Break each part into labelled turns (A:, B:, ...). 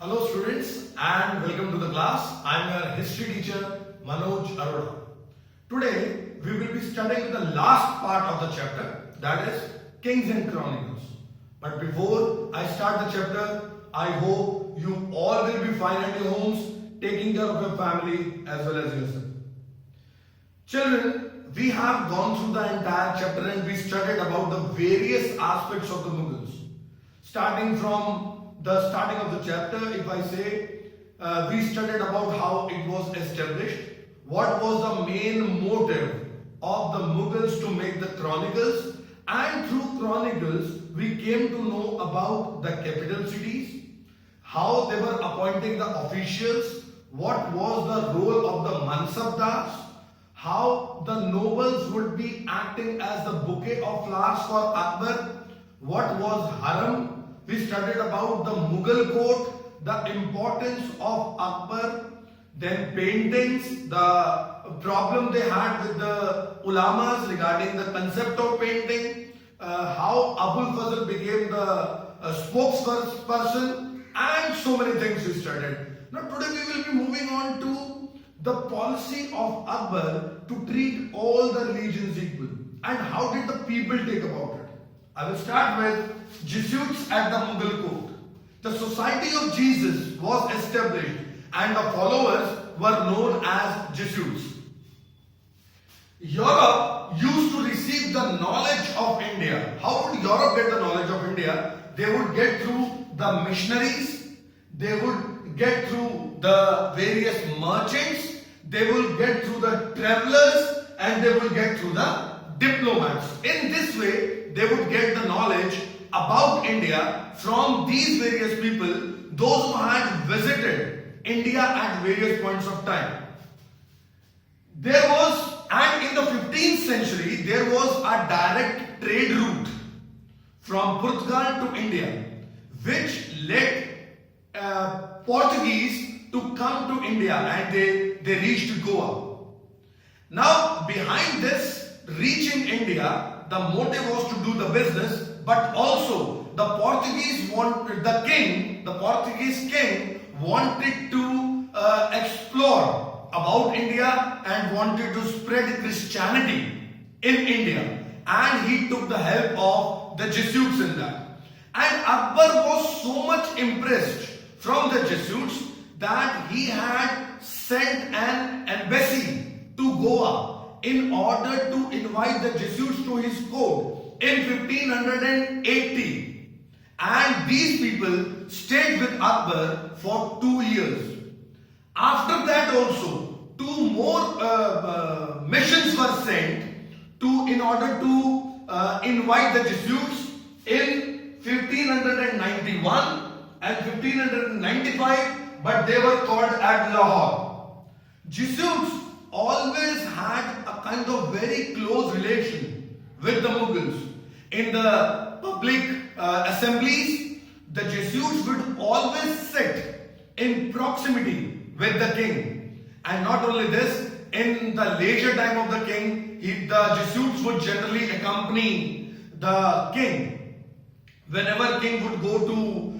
A: Hello students and welcome to the class. I am your history teacher Manoj Arora. Today we will be studying the last part of the chapter, that is Kings and Chronicles. But before I start the chapter, I hope you all will be fine at your homes, taking care of your family as well as yourself. Children, we have gone through the entire chapter and we studied about the various aspects of the Mughals. Starting from the starting of the chapter, if I say, we studied about how it was established, what was the main motive of the Mughals to make the Chronicles, and through Chronicles we came to know about the capital cities, how they were appointing the officials, what was the role of the Mansabdars, how the nobles would be acting as the bouquet of flowers for Akbar, what was Haram. We studied about the Mughal court, the importance of Akbar, then paintings, the problem they had with the ulamas regarding the concept of painting, how Abul Fazl became the spokesperson, and so many things we studied. Now today we will be moving on to the policy of Akbar to treat all the religions equal, and how did the people take about it. I will start with Jesuits at the Mughal court. The Society of Jesus was established and the followers were known as Jesuits. Europe used to receive the knowledge of India. How would Europe get the knowledge of India? They would get through the missionaries, they would get through the various merchants, they will get through the travelers, and they will get through the diplomats. In this way, they would get the knowledge about India from these various people, those who had visited India at various points of time. There was, and in the 15th century, there was a direct trade route from Portugal to India, which led Portuguese to come to India, and they reached Goa. Now, behind this reaching India, the motive was to do the business, but also the Portuguese king wanted to explore about India and wanted to spread Christianity in India, and he took the help of the Jesuits in that. And Akbar was so much impressed from the Jesuits that he had sent an embassy to Goa in order to invite the Jesuits to his court in 1580. And these people stayed with Akbar for 2 years. After that also, 2 more missions were sent in order to invite the Jesuits in 1591 and 1595, but they were called at Lahore. Jesuits always had a kind of very close relation with the Mughals. In the public assemblies, the Jesuits would always sit in proximity with the king. And not only this, in the leisure time of the king, the Jesuits would generally accompany the king. Whenever king would go to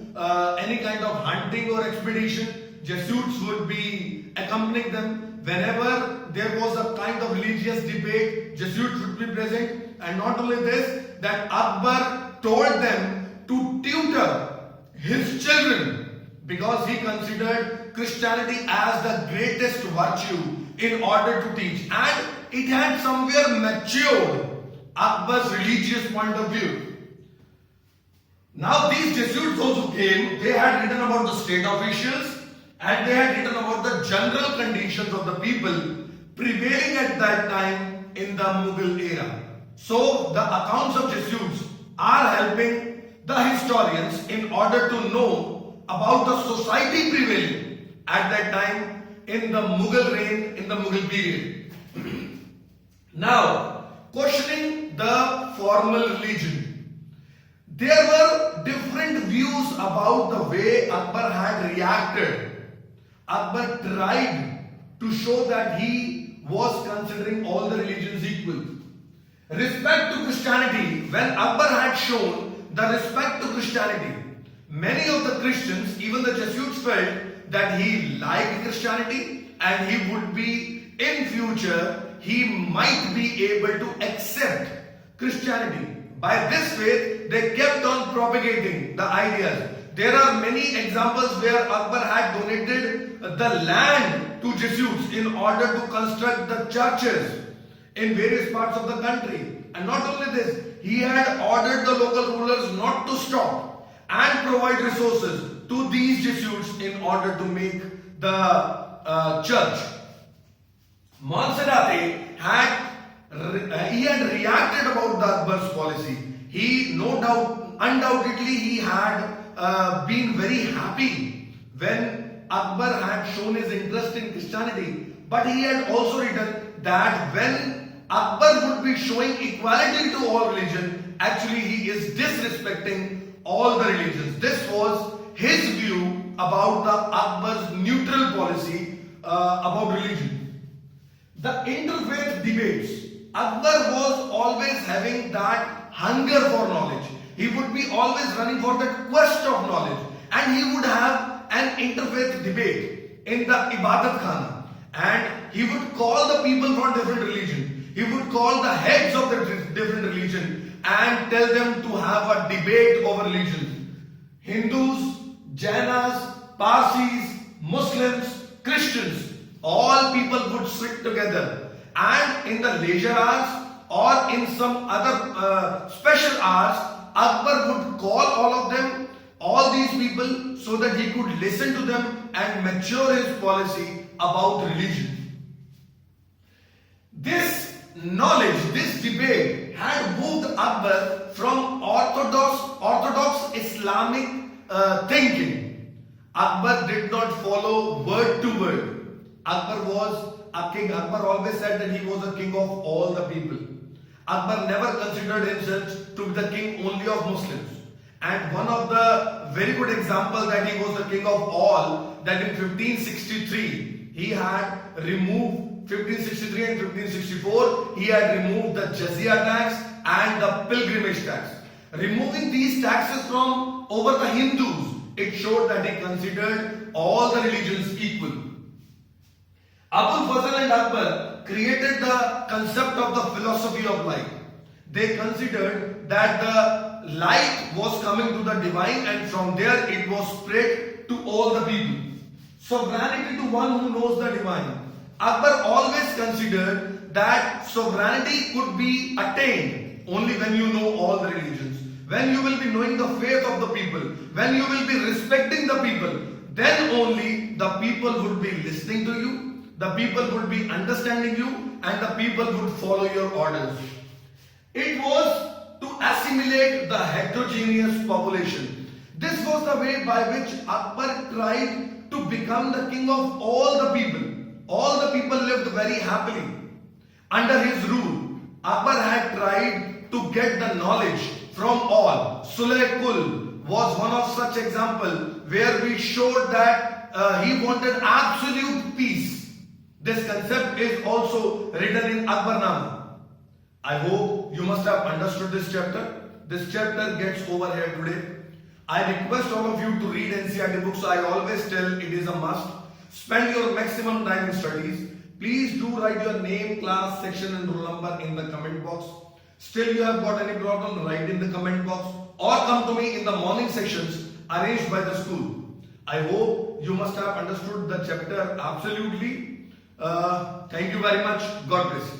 A: any kind of hunting or expedition, Jesuits would be accompanying them. Whenever there was a kind of religious debate, Jesuits would be present. And not only this, that Akbar told them to tutor his children because he considered Christianity as the greatest virtue in order to teach. And it had somewhere matured Akbar's religious point of view. Now these Jesuits, those who came, they had written about the state officials, and they had written about the general conditions of the people prevailing at that time in the Mughal era. So the accounts of Jesuits are helping the historians in order to know about the society prevailing at that time in the Mughal reign, in the Mughal period. Now, questioning the formal religion. There were different views about the way Akbar had reacted. Akbar tried to show that he was considering all the religions equal. Respect to Christianity, when Akbar had shown the respect to Christianity, Many of the Christians, even the Jesuits, felt that he liked Christianity and he would be, in future, he might be able to accept Christianity. By this faith, they kept on propagating the ideas. There are many examples where Akbar had donated the land to Jesuits in order to construct the churches in various parts of the country. And not only this, he had ordered the local rulers not to stop and provide resources to these Jesuits in order to make the church. Monserrate had reacted about the Akbar's policy. He, no doubt, undoubtedly, he had been very happy when Akbar had shown his interest in Christianity. But he had also written that when Akbar would be showing equality to all religion, actually he is disrespecting all the religions. This was his view about the Akbar's neutral policy about religion. The interfaith debates. Akbar was always having that hunger for knowledge. He would be always running for that quest of knowledge. And he would have an interfaith debate in the Ibadat Khana. And he would call the people from different religions. He would call the heads of the different religions and tell them to have a debate over religions. Hindus, Jainas, Parsis, Muslims, Christians, all people would sit together. And in the leisure hours or in some other special hours, Akbar would call all of them, all these people, so that he could listen to them and mature his policy about religion. This knowledge, this debate had moved Akbar from orthodox Islamic thinking. Akbar did not follow word to word. Akbar was a king. Akbar always said that he was a king of all the people. Akbar never considered himself to be the king only of Muslims. And one of the very good example that he was the king of all, that in 1563 he had removed 1563 and 1564 he had removed the jizya tax and the pilgrimage tax. Removing these taxes from over the Hindus, it showed that he considered all the religions equal. Abul Fazl and Akbar created the concept of the philosophy of light. They considered that the light was coming to the divine and from there it was spread to all the people. Sovereignty to one who knows the divine. Akbar always considered that sovereignty could be attained only when you know all the religions. When you will be knowing the faith of the people, when you will be respecting the people, then only the people would be listening to you, the people would be understanding you, and the people would follow your orders. It was to assimilate the heterogeneous population. This was the way by which Akbar tried to become the king of all the people. All the people lived very happily. Under his rule, Akbar had tried to get the knowledge from all. Sulh Kul was one of such examples where we showed that he wanted absolute peace. This concept is also written in Akbarnama. I hope you must have understood this chapter. This chapter gets over here today. I request all of you to read NCERT books. I always tell it is a must. Spend your maximum time in studies. Please do write your name, class, section and roll number in the comment box. Still you have got any problem, write in the comment box or come to me in the morning sections arranged by the school. I hope you must have understood the chapter absolutely. Thank you very much. God bless you.